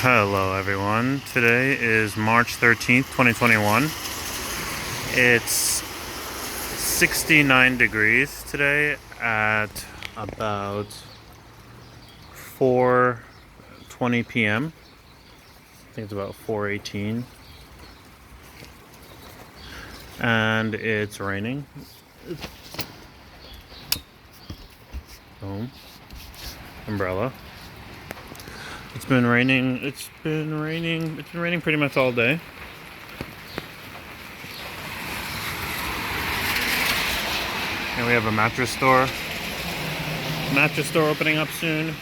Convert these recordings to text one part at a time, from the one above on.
Hello everyone, today is March 13th, 2021. It's 69 degrees today at about 4:20 p.m. I think it's about 4:18. And it's raining. Boom. Umbrella. It's been raining pretty much all day. And we have a mattress store opening up soon.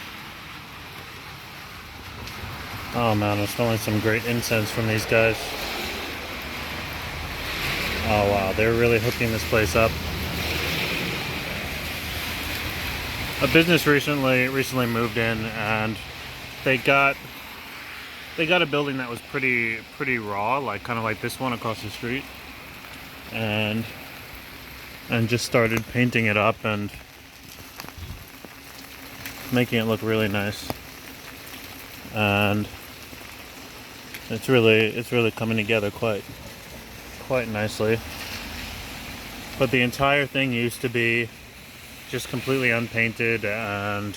Oh man, I'm smelling some great incense from these guys. Oh wow, they're really hooking this place up. A business recently moved in, and they got a building that was pretty raw, like kind of like this one across the street, and just started painting it up and making it look really nice. And it's really coming together quite nicely. But the entire thing used to be just completely unpainted, and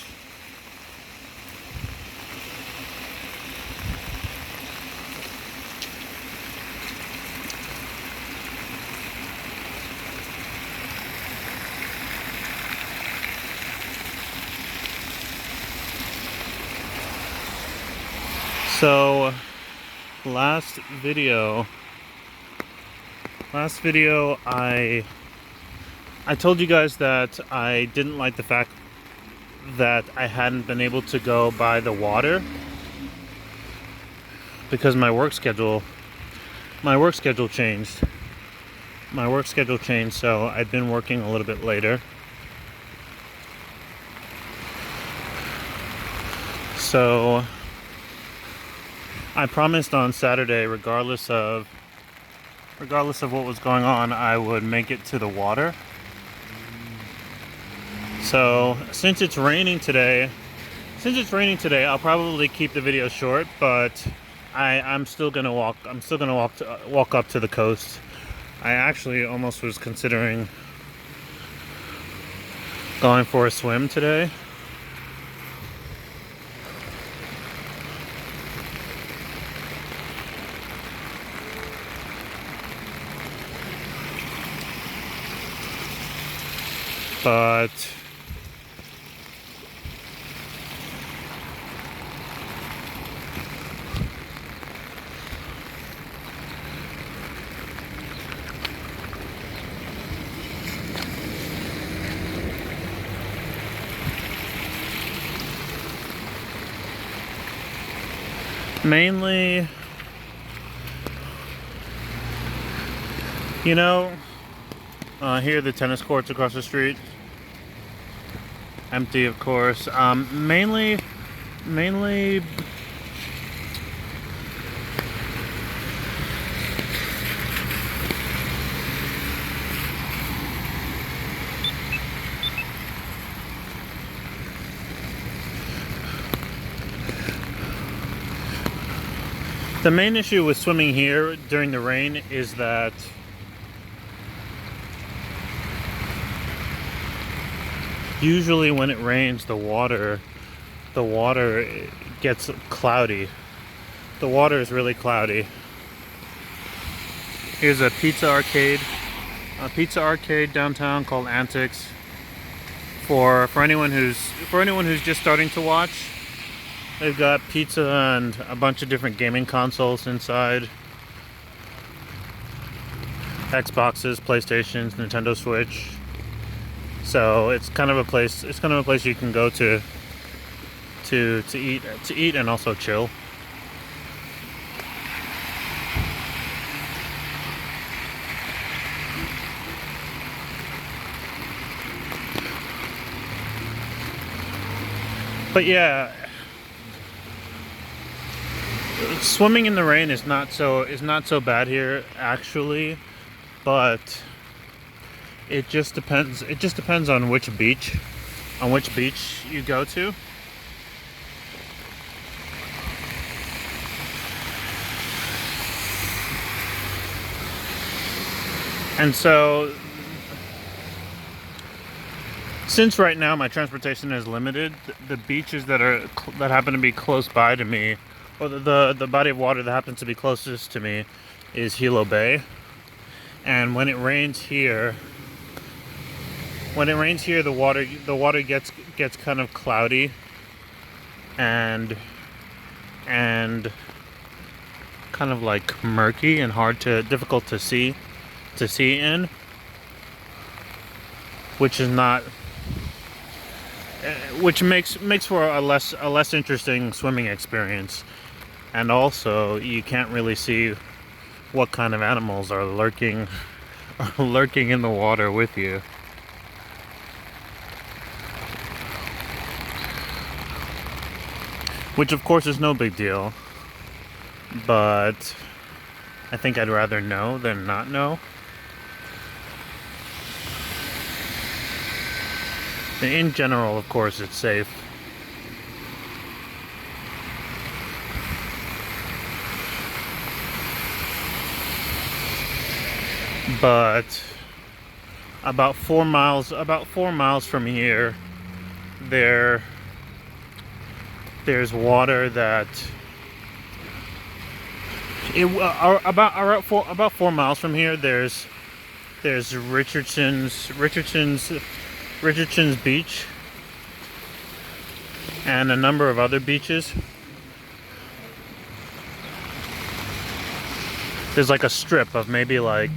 so last video I told you guys that I didn't like the fact that I hadn't been able to go by the water because my work schedule changed. So I've been working a little bit later. So I promised on Saturday, regardless of what was going on, I would make it to the water. So since it's raining today, I'll probably keep the video short, but I'm still gonna walk up to the coast. I actually almost was considering going for a swim today. But mainly, here are the tennis courts across the street. Empty, of course. Mainly the main issue with swimming here during the rain is that usually when it rains, the water gets cloudy. The water is really cloudy. Here's a pizza arcade downtown called Antics. For anyone who's just starting to watch, they've got pizza and a bunch of different gaming consoles inside. Xboxes, PlayStations, Nintendo Switch. So it's kind of a place you can go to eat and also chill. But yeah, swimming in the rain is not so bad here actually, but it just depends on which beach you go to. And so, since right now my transportation is limited, the beaches that happen to be close by to me, or the body of water that happens to be closest to me, is Hilo Bay. And when it rains here, the water gets kind of cloudy and kind of like murky and difficult to see in, which is not, which makes for a less interesting swimming experience. And also, you can't really see what kind of animals are lurking in the water with you. Which of course is no big deal, but I think I'd rather know than not know. In general, of course, it's safe. But about 4 miles from here, there's water that about 4 miles from here, there's Richardson's Beach and a number of other beaches. There's like a strip of maybe like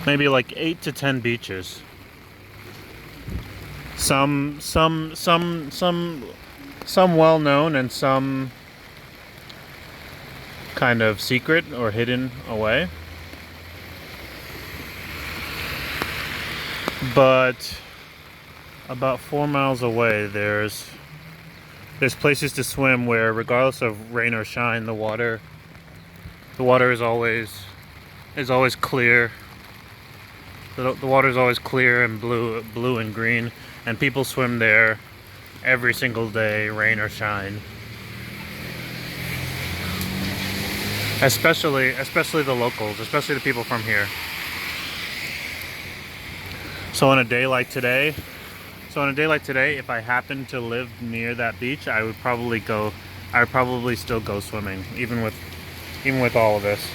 like 8 to 10 beaches. Some well known and some kind of secret or hidden away. But about 4 miles away, there's places to swim where, regardless of rain or shine, the water is always clear. The water is always clear and blue and green, and people swim there every single day, rain or shine. Especially the locals, especially the people from here. So on a day like today, if I happened to live near that beach, I would probably still go swimming, even with all of this.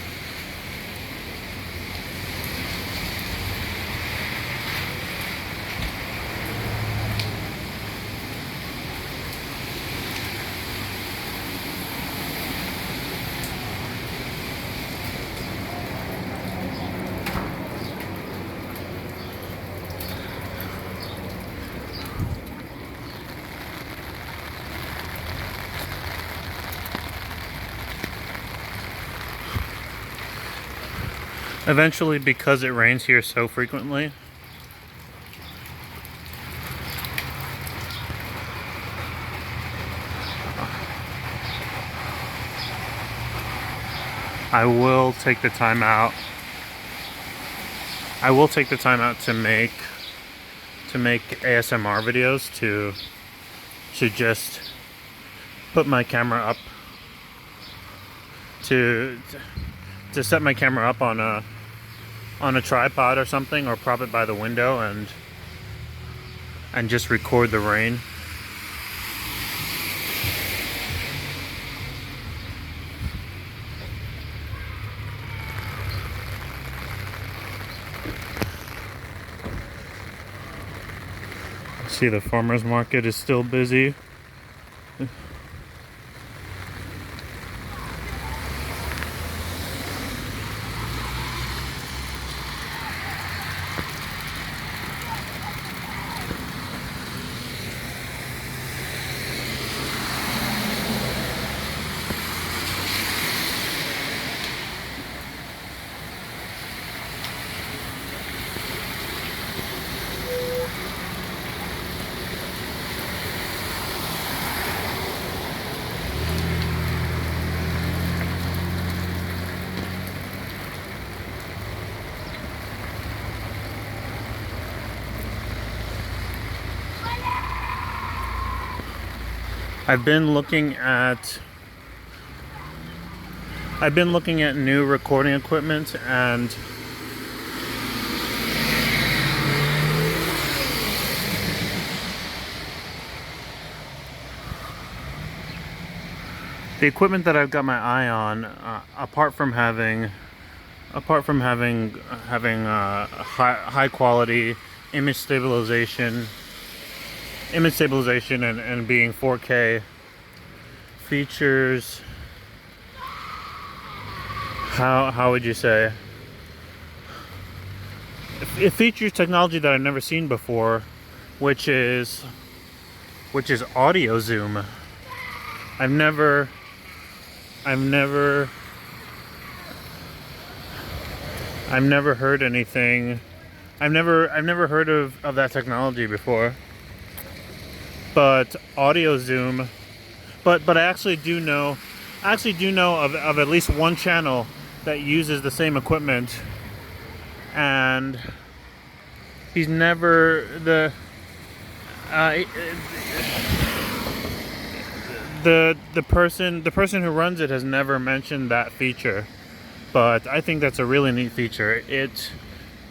Eventually, because it rains here so frequently, I will take the time out to make ASMR videos, to just put my camera up, to set my camera up on a tripod or something, or prop it by the window and just record the rain. See, the farmers market is still busy. I've been looking at I've been looking at new recording equipment, and the equipment that I've got my eye on, apart from having high quality image stabilization and being 4K, features, how would you say, it features technology that I've never seen before, which is audio zoom. I've never heard anything. I've never heard of that technology before. But audio zoom. But I actually do know of at least one channel that uses the same equipment, and he's never the person who runs it has never mentioned that feature. But I think that's a really neat feature. It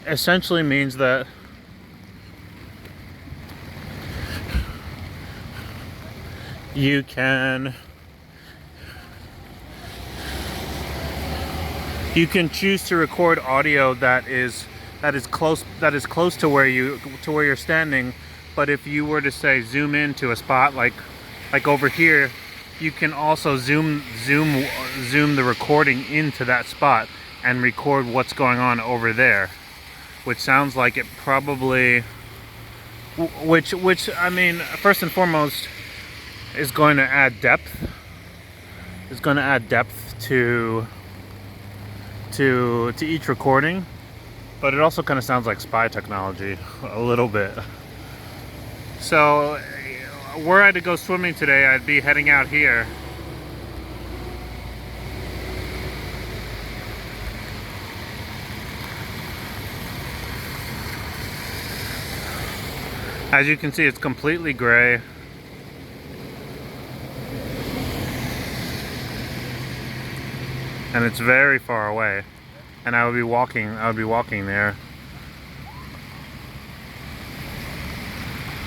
essentially means that you can choose to record audio that is close to where you're standing. But if you were to say zoom into a spot like over here, you can also zoom the recording into that spot and record what's going on over there, which sounds like it probably, which I mean, first and foremost, is going to add depth. Is going to add depth to each recording, but it also kind of sounds like spy technology a little bit. So, were I to go swimming today, I'd be heading out here. As you can see, it's completely gray. And it's very far away. And I would be walking there.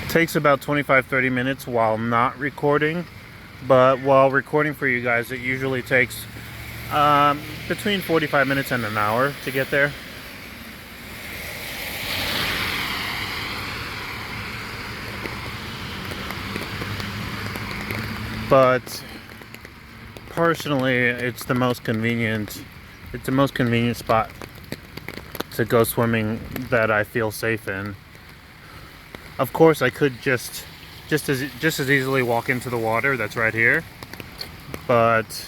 It takes about 25-30 minutes while not recording, but while recording for you guys, it usually takes between 45 minutes and an hour to get there. But personally, it's the most convenient spot to go swimming that I feel safe in. Of course, I could just as easily walk into the water that's right here, but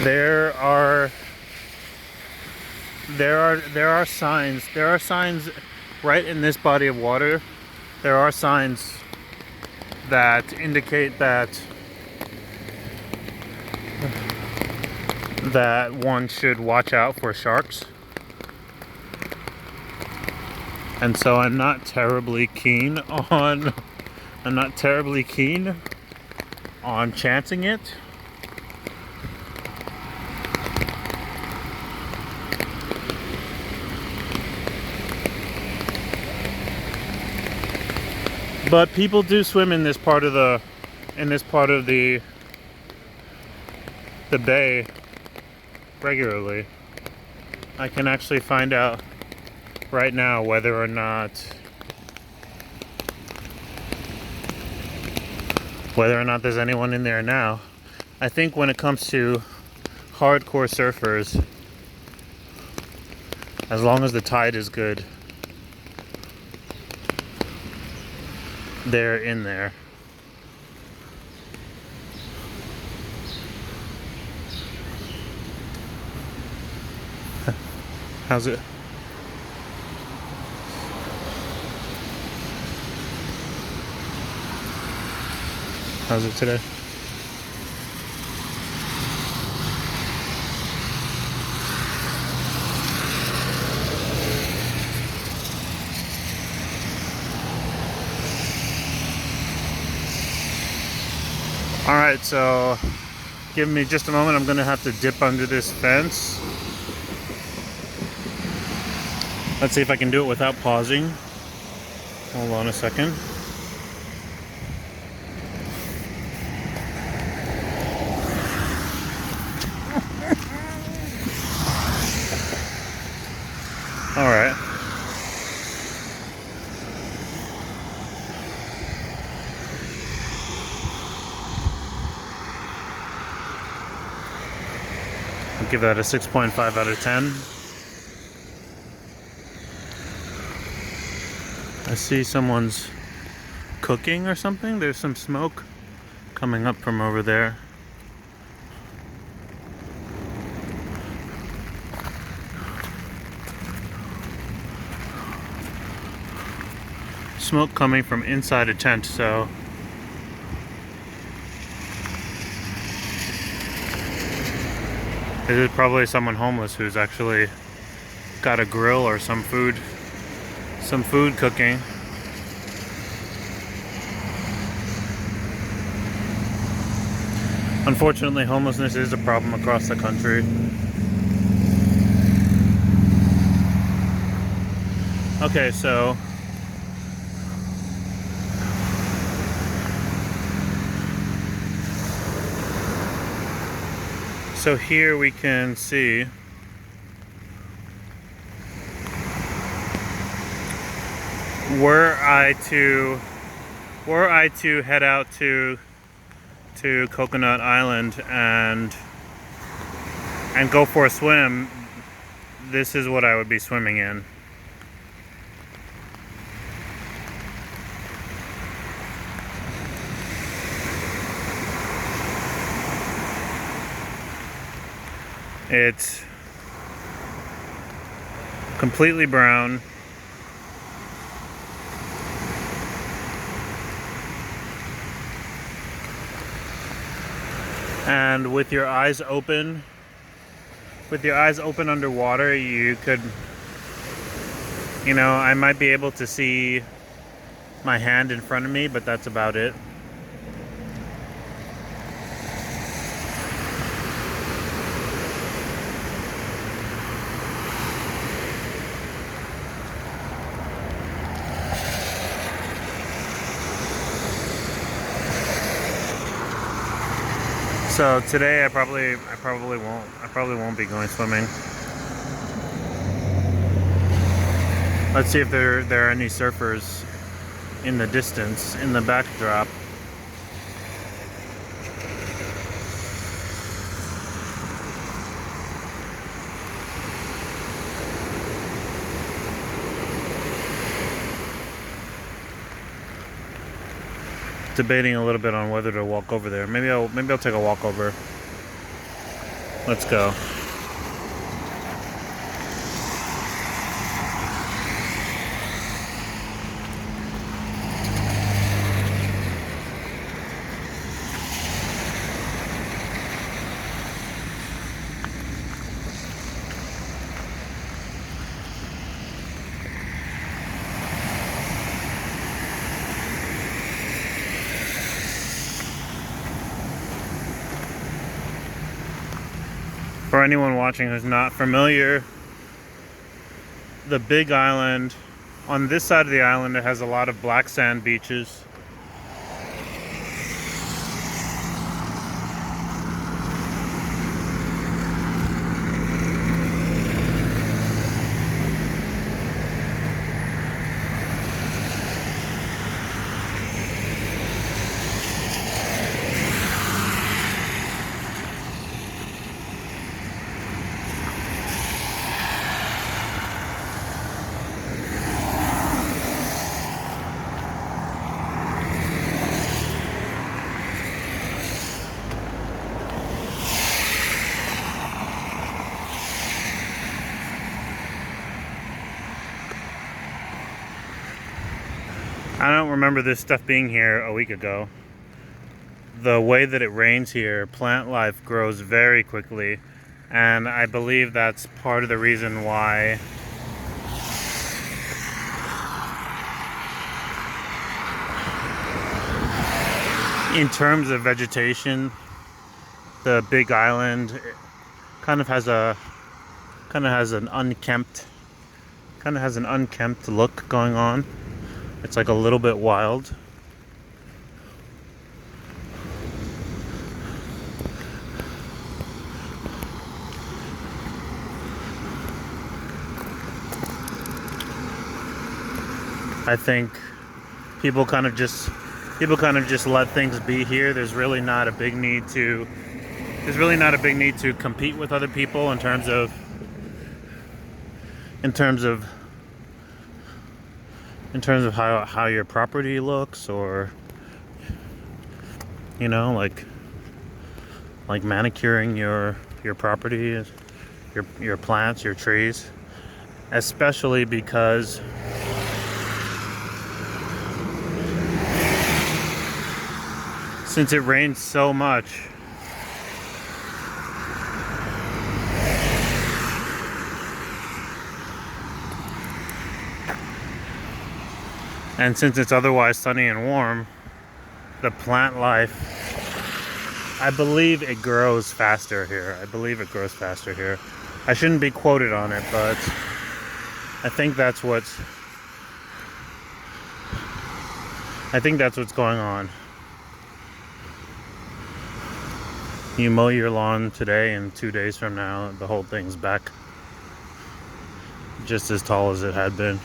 there are signs right in this body of water. There are signs that indicate that one should watch out for sharks. And so I'm not terribly keen on chancing it. But people do swim in this part of the bay regularly. I can actually find out right now whether or not there's anyone in there now. I think when it comes to hardcore surfers, as long as the tide is good, they're in there. How's it? How's it today? Alright, so give me just a moment. I'm gonna have to dip under this fence. Let's see if I can do it without pausing. Hold on a second. Alright. I'll give that a 6.5 out of 10. I see someone's cooking or something. There's some smoke coming up from over there. Smoke coming from inside a tent, so it is probably someone homeless who's actually got a grill or some food cooking. Unfortunately, homelessness is a problem across the country. Okay, so here we can see were I to head out to Coconut Island and go for a swim, this is what I would be swimming in. It's completely brown. And with your eyes open underwater, you could, I might be able to see my hand in front of me, but that's about it. So today I probably won't be going swimming. Let's see if there are any surfers in the distance, in the backdrop. Debating a little bit on whether to walk over there. Maybe I'll take a walk over. Let's go. For anyone watching who's not familiar, the Big Island, on this side of the island, it has a lot of black sand beaches. I don't remember this stuff being here a week ago. The way that it rains here, plant life grows very quickly, and I believe that's part of the reason why In terms of vegetation, the Big Island kind of has a an unkempt look going on. It's like a little bit wild. I think people kind of just let things be here. There's really not a big need to compete with other people in terms of how your property looks, or like manicuring your property, your plants, your trees, especially because since it rains so much, and since it's otherwise sunny and warm, the plant life, I believe it grows faster here. I shouldn't be quoted on it, but I think that's what's going on. You mow your lawn today, and 2 days from now, the whole thing's back just as tall as it had been.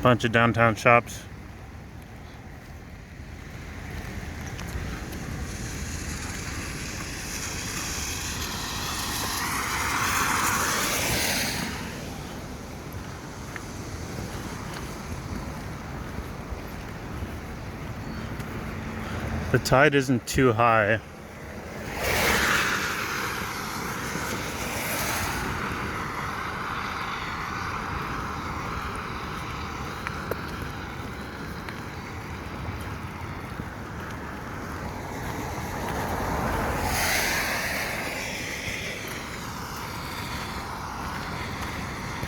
Bunch of downtown shops. The tide isn't too high.